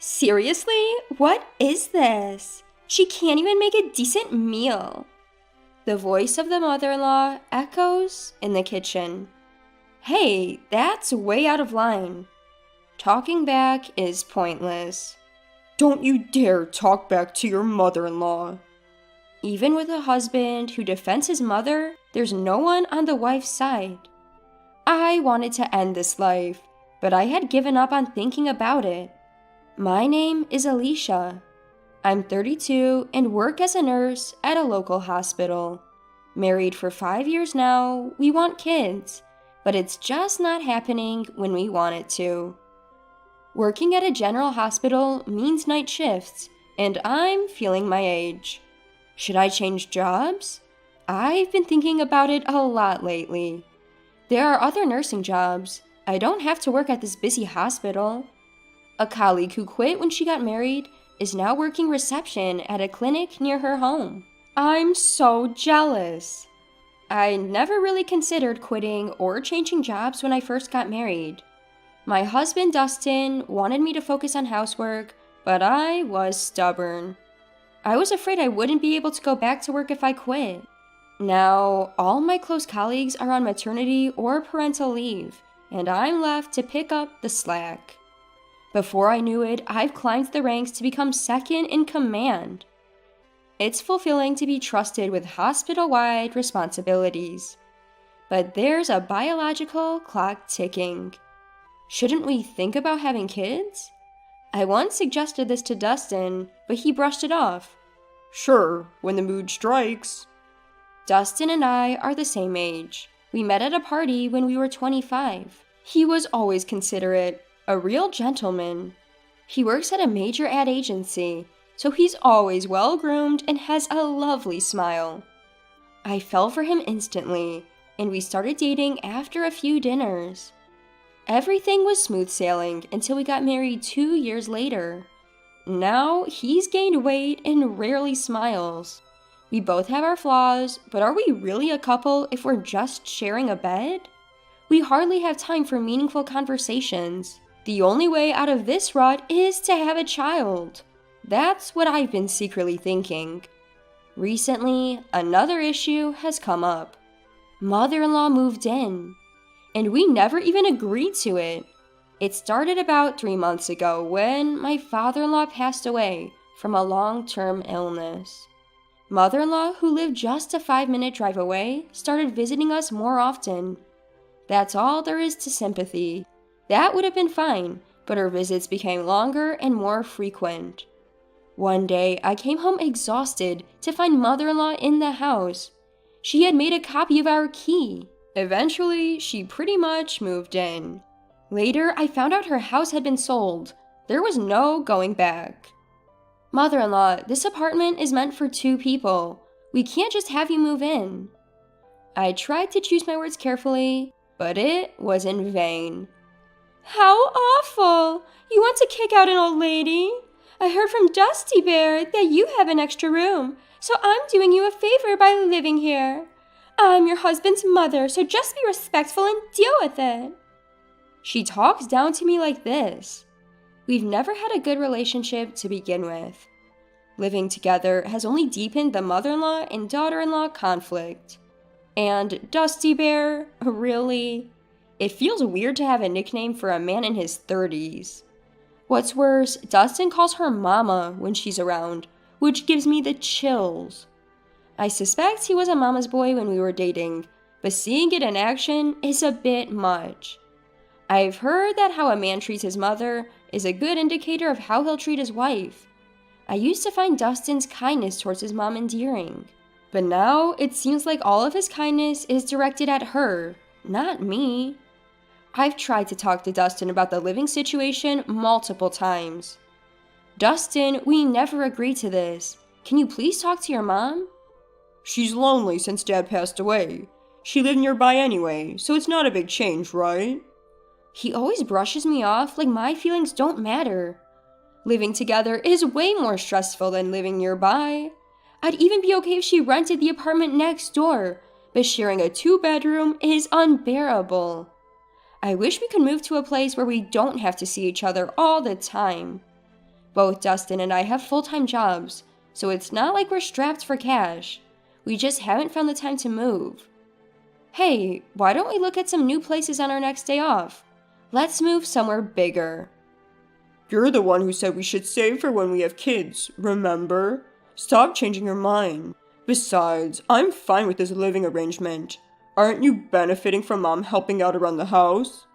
Seriously? What is this? She can't even make a decent meal. The voice of the mother-in-law echoes in the kitchen. Hey, that's way out of line. Talking back is pointless. Don't you dare talk back to your mother-in-law. Even with a husband who defends his mother, there's no one on the wife's side. I wanted to end this life, but I had given up on thinking about it. My name is Alicia. I'm 32 and work as a nurse at a local hospital. Married for 5 years now, we want kids, but it's just not happening when we want it to. Working at a general hospital means night shifts, and I'm feeling my age. Should I change jobs? I've been thinking about it a lot lately. There are other nursing jobs. I don't have to work at this busy hospital. A colleague who quit when she got married is now working reception at a clinic near her home. I'm so jealous. I never really considered quitting or changing jobs when I first got married. My husband Dustin wanted me to focus on housework, but I was stubborn. I was afraid I wouldn't be able to go back to work if I quit. Now, all my close colleagues are on maternity or parental leave, and I'm left to pick up the slack. Before I knew it, I've climbed the ranks to become second in command. It's fulfilling to be trusted with hospital-wide responsibilities. But there's a biological clock ticking. Shouldn't we think about having kids? I once suggested this to Dustin, but he brushed it off. Sure, when the mood strikes. Dustin and I are the same age. We met at a party when we were 25. He was always considerate, a real gentleman. He works at a major ad agency, so he's always well-groomed and has a lovely smile. I fell for him instantly, and we started dating after a few dinners. Everything was smooth sailing until we got married 2 years later. Now he's gained weight and rarely smiles. We both have our flaws, but are we really a couple if we're just sharing a bed? We hardly have time for meaningful conversations. The only way out of this rut is to have a child. That's what I've been secretly thinking. Recently, another issue has come up. Mother-in-law moved in, and we never even agreed to it. It started about 3 months ago when my father-in-law passed away from a long-term illness. Mother-in-law, who lived just a 5-minute drive away, started visiting us more often. That's all there is to sympathy. That would have been fine, but her visits became longer and more frequent. One day, I came home exhausted to find mother-in-law in the house. She had made a copy of our key. Eventually, she pretty much moved in. Later, I found out her house had been sold. There was no going back. Mother-in-law, this apartment is meant for 2 people. We can't just have you move in. I tried to choose my words carefully, but it was in vain. How awful! You want to kick out an old lady? I heard from Dusty Bear that you have an extra room, so I'm doing you a favor by living here. I'm your husband's mother, so just be respectful and deal with it. She talks down to me like this. We've never had a good relationship to begin with. Living together has only deepened the mother-in-law and daughter-in-law conflict. And Dusty Bear, really? It feels weird to have a nickname for a man in his 30s. What's worse, Dustin calls her mama when she's around, which gives me the chills. I suspect he was a mama's boy when we were dating, but seeing it in action is a bit much. I've heard that how a man treats his mother is a good indicator of how he'll treat his wife. I used to find Dustin's kindness towards his mom endearing, but now it seems like all of his kindness is directed at her, not me. I've tried to talk to Dustin about the living situation multiple times. Dustin, we never agreed to this. Can you please talk to your mom? She's lonely since Dad passed away. She lived nearby anyway, so it's not a big change, right? He always brushes me off like my feelings don't matter. Living together is way more stressful than living nearby. I'd even be okay if she rented the apartment next door, but sharing a 2-bedroom is unbearable. I wish we could move to a place where we don't have to see each other all the time. Both Dustin and I have full-time jobs, so it's not like we're strapped for cash. We just haven't found the time to move. Hey, why don't we look at some new places on our next day off? Let's move somewhere bigger. You're the one who said we should save for when we have kids, remember? Stop changing your mind. Besides, I'm fine with this living arrangement. Aren't you benefiting from Mom helping out around the house?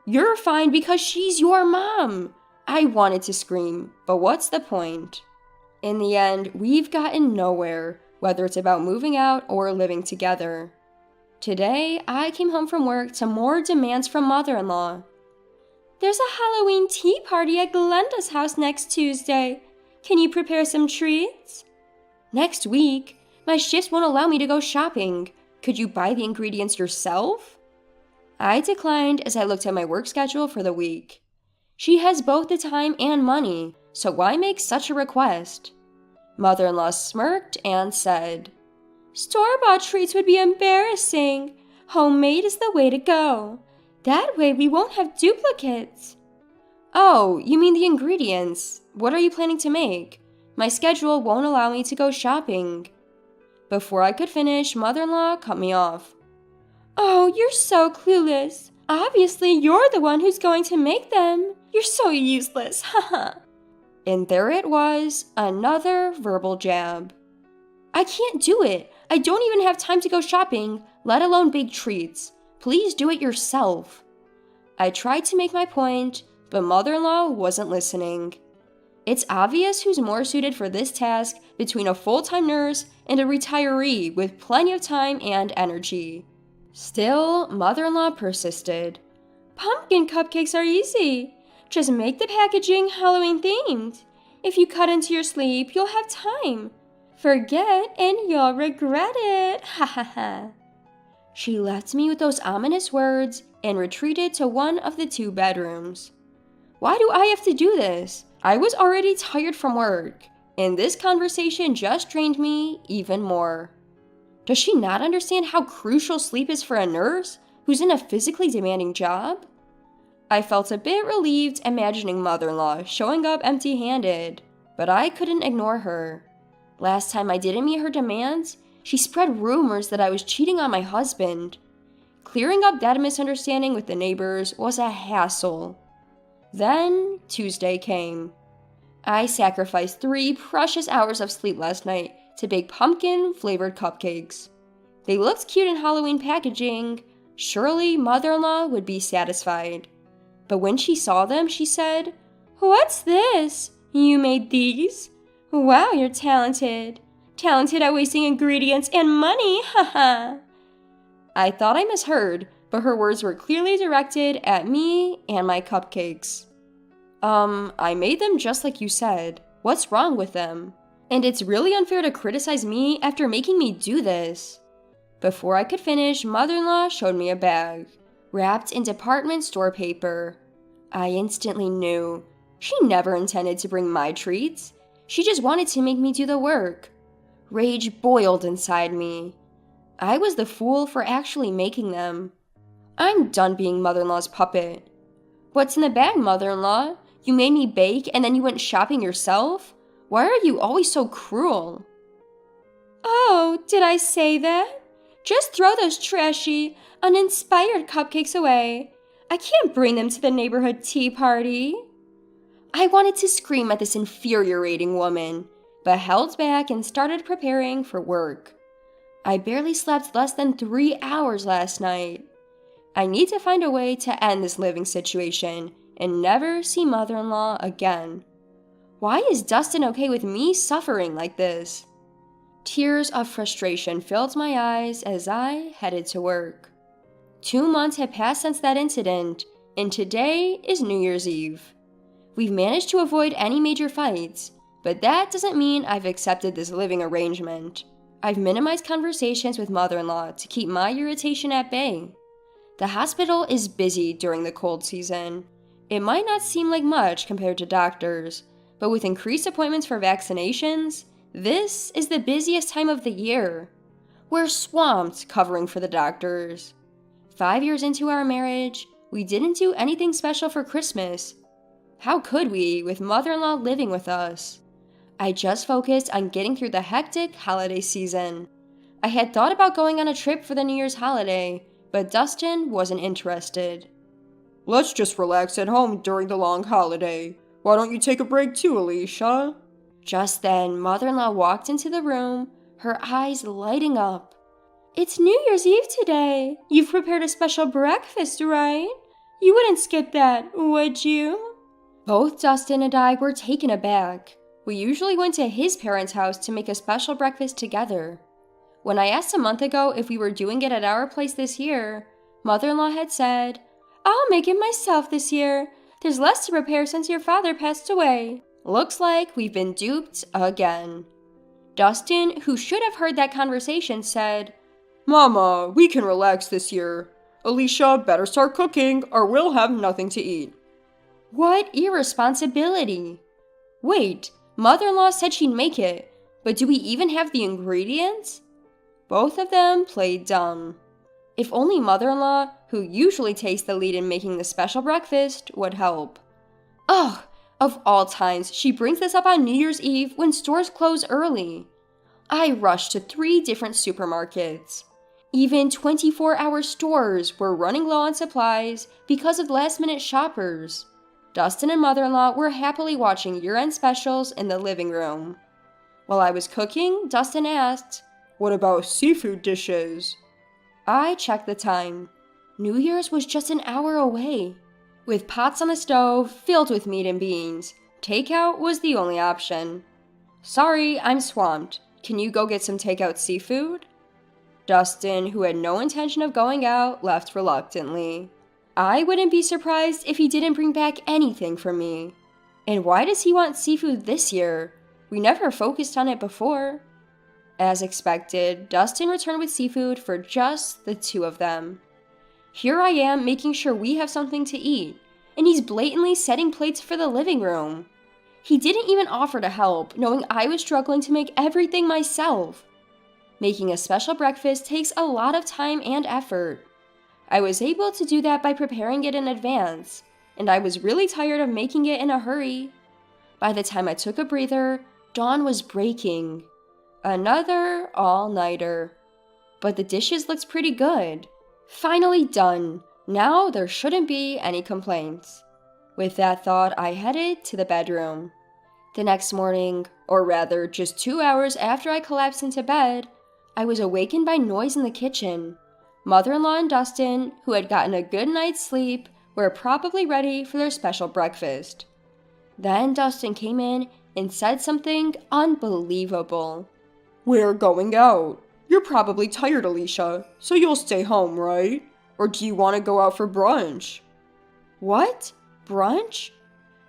You're fine because she's your mom. I wanted to scream, but what's the point? In the end, we've gotten nowhere, whether it's about moving out or living together. Today, I came home from work to more demands from mother-in-law. There's a Halloween tea party at Glenda's house next Tuesday. Can you prepare some treats? Next week? My shifts won't allow me to go shopping. Could you buy the ingredients yourself? I declined as I looked at my work schedule for the week. She has both the time and money, so why make such a request? Mother-in-law smirked and said, Store-bought treats would be embarrassing. Homemade is the way to go. That way we won't have duplicates. Oh, you mean the ingredients. What are you planning to make? My schedule won't allow me to go shopping. Before I could finish, mother-in-law cut me off. Oh, you're so clueless. Obviously, you're the one who's going to make them. You're so useless, haha. And there it was, another verbal jab. I can't do it. I don't even have time to go shopping, let alone bake treats. Please do it yourself. I tried to make my point, but mother-in-law wasn't listening. It's obvious who's more suited for this task between a full-time nurse and a retiree with plenty of time and energy. Still, mother-in-law persisted. Pumpkin cupcakes are easy. Just make the packaging Halloween-themed. If you cut into your sleep, you'll have time. Forget and you'll regret it. Ha ha ha. She left me with those ominous words and retreated to one of the 2 bedrooms. Why do I have to do this? I was already tired from work, and this conversation just drained me even more. Does she not understand how crucial sleep is for a nurse who's in a physically demanding job? I felt a bit relieved imagining mother-in-law showing up empty-handed, but I couldn't ignore her. Last time I didn't meet her demands, she spread rumors that I was cheating on my husband. Clearing up that misunderstanding with the neighbors was a hassle. Then Tuesday came. I sacrificed 3 precious hours of sleep last night to bake pumpkin-flavored cupcakes. They looked cute in Halloween packaging. Surely mother-in-law would be satisfied. But when she saw them, she said, What's this? You made these? Wow, you're talented. Talented at wasting ingredients and money, haha. I thought I misheard, but her words were clearly directed at me and my cupcakes. I made them just like you said. What's wrong with them? And it's really unfair to criticize me after making me do this. Before I could finish, mother-in-law showed me a bag, wrapped in department store paper. I instantly knew. She never intended to bring my treats. She just wanted to make me do the work. Rage boiled inside me. I was the fool for actually making them. I'm done being mother-in-law's puppet. What's in the bag, mother-in-law? You made me bake and then you went shopping yourself? Why are you always so cruel? Oh, did I say that? Just throw those trashy, uninspired cupcakes away. I can't bring them to the neighborhood tea party. I wanted to scream at this infuriating woman, but held back and started preparing for work. I barely slept less than 3 hours last night. I need to find a way to end this living situation and never see mother-in-law again. Why is Dustin okay with me suffering like this? Tears of frustration filled my eyes as I headed to work. 2 months had passed since that incident, and today is New Year's Eve. We've managed to avoid any major fights, but that doesn't mean I've accepted this living arrangement. I've minimized conversations with mother-in-law to keep my irritation at bay. The hospital is busy during the cold season. It might not seem like much compared to doctors, but with increased appointments for vaccinations, this is the busiest time of the year. We're swamped covering for the doctors. 5 years into our marriage, we didn't do anything special for Christmas. How could we, with mother-in-law living with us? I just focused on getting through the hectic holiday season. I had thought about going on a trip for the New Year's holiday, but Dustin wasn't interested. Let's just relax at home during the long holiday. Why don't you take a break too, Alicia? Just then, mother-in-law walked into the room, her eyes lighting up. It's New Year's Eve today. You've prepared a special breakfast, right? You wouldn't skip that, would you? Both Dustin and I were taken aback. We usually went to his parents' house to make a special breakfast together. When I asked a month ago if we were doing it at our place this year, mother-in-law had said, I'll make it myself this year. There's less to prepare since your father passed away. Looks like we've been duped again. Dustin, who should have heard that conversation, said, Mama, we can relax this year. Alicia, better start cooking or we'll have nothing to eat. What irresponsibility! Wait, mother-in-law said she'd make it, but do we even have the ingredients? Both of them played dumb. If only mother-in-law, who usually takes the lead in making the special breakfast, would help. Ugh! Of all times, she brings this up on New Year's Eve when stores close early. I rushed to 3 different supermarkets. Even 24-hour stores were running low on supplies because of last-minute shoppers. Dustin and mother-in-law were happily watching year-end specials in the living room. While I was cooking, Dustin asked, What about seafood dishes? I checked the time. New Year's was just an hour away. With pots on the stove filled with meat and beans, takeout was the only option. Sorry, I'm swamped. Can you go get some takeout seafood? Dustin, who had no intention of going out, left reluctantly. I wouldn't be surprised if he didn't bring back anything for me. And why does he want seafood this year? We never focused on it before. As expected, Dustin returned with seafood for just the 2 of them. Here I am making sure we have something to eat, and he's blatantly setting plates for the living room. He didn't even offer to help, knowing I was struggling to make everything myself. Making a special breakfast takes a lot of time and effort. I was able to do that by preparing it in advance, and I was really tired of making it in a hurry. By the time I took a breather, dawn was breaking. Another all-nighter. But the dishes looked pretty good. Finally done. Now there shouldn't be any complaints. With that thought, I headed to the bedroom. The next morning, or rather just 2 hours after I collapsed into bed, I was awakened by noise in the kitchen. Mother-in-law and Dustin, who had gotten a good night's sleep, were probably ready for their special breakfast. Then Dustin came in and said something unbelievable. We're going out. You're probably tired, Alicia, so you'll stay home, right? Or do you want to go out for brunch? What? Brunch?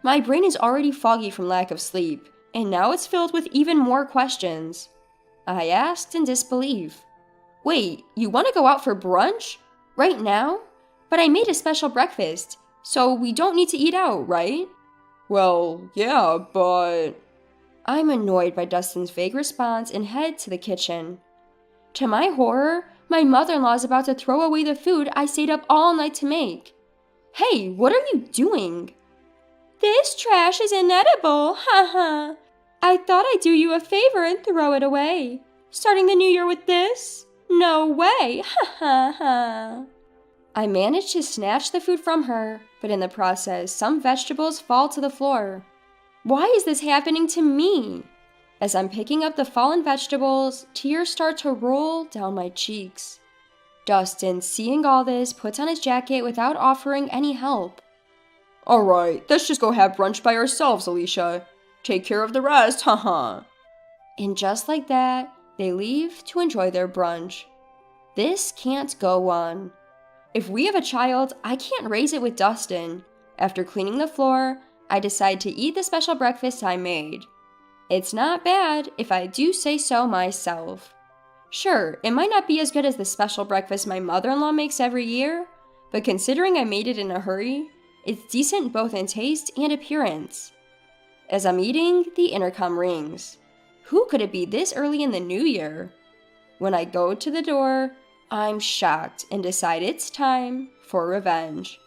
My brain is already foggy from lack of sleep, and now it's filled with even more questions. I asked in disbelief. Wait, you want to go out for brunch? Right now? But I made a special breakfast, so we don't need to eat out, right? Well, yeah, but... I'm annoyed by Dustin's vague response and head to the kitchen. To my horror, my mother-in-law is about to throw away the food I stayed up all night to make. Hey, what are you doing? This trash is inedible, haha. I thought I'd do you a favor and throw it away. Starting the new year with this? No way, ha ha ha. I managed to snatch the food from her, but in the process, some vegetables fall to the floor. Why is this happening to me? As I'm picking up the fallen vegetables, tears start to roll down my cheeks. Dustin, seeing all this, puts on his jacket without offering any help. Alright, let's just go have brunch by ourselves, Alicia. Take care of the rest, haha. And just like that, they leave to enjoy their brunch. This can't go on. If we have a child, I can't raise it with Dustin. After cleaning the floor, I decide to eat the special breakfast I made. It's not bad, if I do say so myself. Sure, it might not be as good as the special breakfast my mother-in-law makes every year, but considering I made it in a hurry, it's decent both in taste and appearance. As I'm eating, the intercom rings. Who could it be this early in the new year? When I go to the door, I'm shocked and decide it's time for revenge.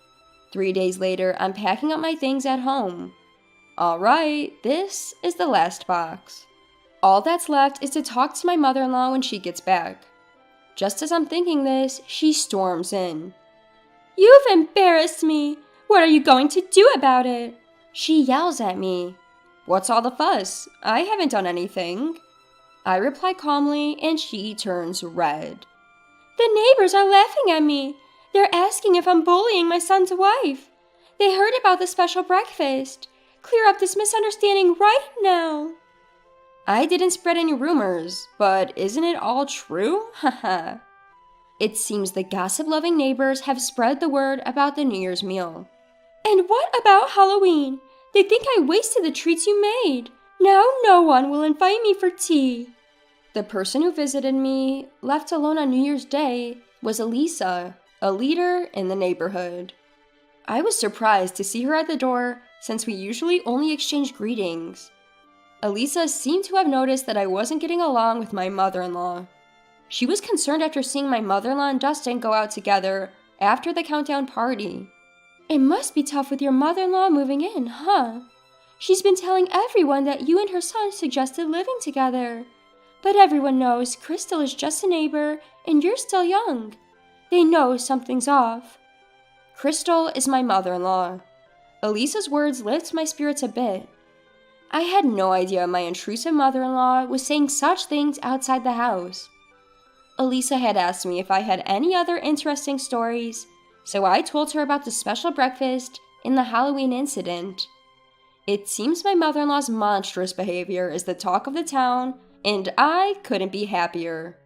3 days later, I'm packing up my things at home. Alright, this is the last box. All that's left is to talk to my mother-in-law when she gets back. Just as I'm thinking this, she storms in. "You've embarrassed me! What are you going to do about it?" She yells at me. "What's all the fuss? I haven't done anything." I reply calmly, and she turns red. "The neighbors are laughing at me. They're asking if I'm bullying my son's wife. They heard about the special breakfast. Clear up this misunderstanding right now." I didn't spread any rumors, but isn't it all true? Haha. It seems the gossip-loving neighbors have spread the word about the New Year's meal. "And what about Halloween? They think I wasted the treats you made. Now no one will invite me for tea." The person who visited me, left alone on New Year's Day, was Elisa, a leader in the neighborhood. I was surprised to see her at the door since we usually only exchange greetings. Elisa seemed to have noticed that I wasn't getting along with my mother-in-law. She was concerned after seeing my mother-in-law and Dustin go out together after the countdown party. "It must be tough with your mother-in-law moving in, huh? She's been telling everyone that you and her son suggested living together. But everyone knows Crystal is just a neighbor and you're still young. They know something's off." Crystal is my mother-in-law. Elisa's words lift my spirits a bit. I had no idea my intrusive mother-in-law was saying such things outside the house. Elisa had asked me if I had any other interesting stories, so I told her about the special breakfast and the Halloween incident. It seems my mother-in-law's monstrous behavior is the talk of the town, and I couldn't be happier.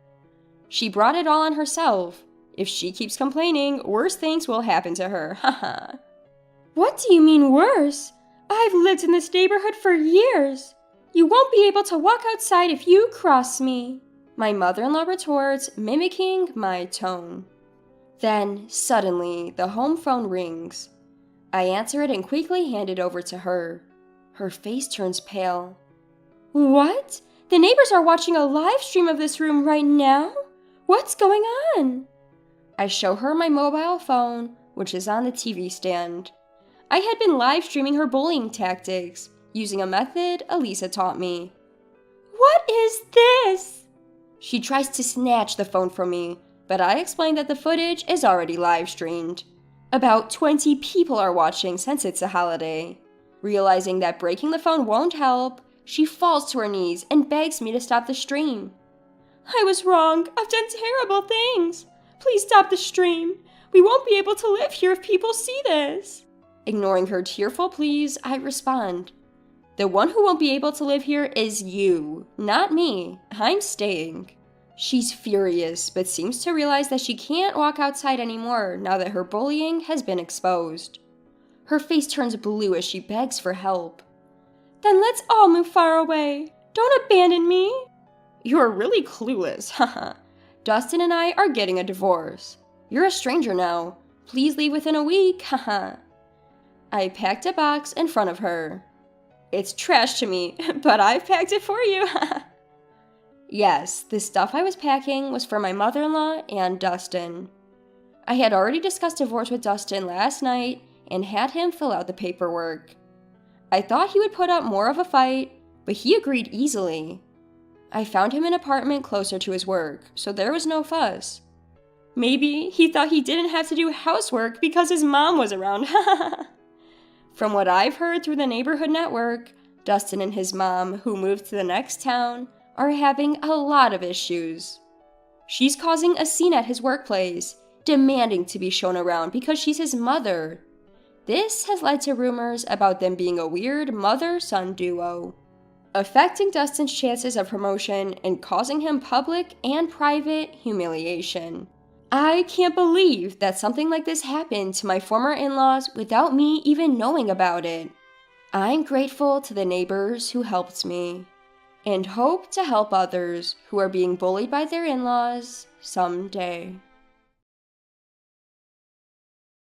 She brought it all on herself. If she keeps complaining, worse things will happen to her, haha. "What do you mean worse? I've lived in this neighborhood for years. You won't be able to walk outside if you cross me," my mother-in-law retorts, mimicking my tone. Then, suddenly, the home phone rings. I answer it and quickly hand it over to her. Her face turns pale. "What? The neighbors are watching a live stream of this room right now? What's going on?" I show her my mobile phone, which is on the TV stand. I had been live streaming her bullying tactics, using a method Elisa taught me. "What is this?" She tries to snatch the phone from me, but I explain that the footage is already live streamed. About 20 people are watching since it's a holiday. Realizing that breaking the phone won't help, she falls to her knees and begs me to stop the stream. "I was wrong. I've done terrible things. Please stop the stream. We won't be able to live here if people see this." Ignoring her tearful pleas, I respond. "The one who won't be able to live here is you, not me. I'm staying." She's furious, but seems to realize that she can't walk outside anymore now that her bullying has been exposed. Her face turns blue as she begs for help. "Then let's all move far away. Don't abandon me." "You're really clueless, haha. Dustin and I are getting a divorce. You're a stranger now. Please leave within a week, haha." I packed a box in front of her. "It's trash to me, but I've packed it for you." Yes, the stuff I was packing was for my mother-in-law and Dustin. I had already discussed divorce with Dustin last night and had him fill out the paperwork. I thought he would put up more of a fight, but he agreed easily. I found him an apartment closer to his work, so there was no fuss. Maybe he thought he didn't have to do housework because his mom was around. From what I've heard through the neighborhood network, Dustin and his mom, who moved to the next town, are having a lot of issues. She's causing a scene at his workplace, demanding to be shown around because she's his mother. This has led to rumors about them being a weird mother-son duo, affecting Dustin's chances of promotion and causing him public and private humiliation. I can't believe that something like this happened to my former in-laws without me even knowing about it. I'm grateful to the neighbors who helped me, and hope to help others who are being bullied by their in-laws someday.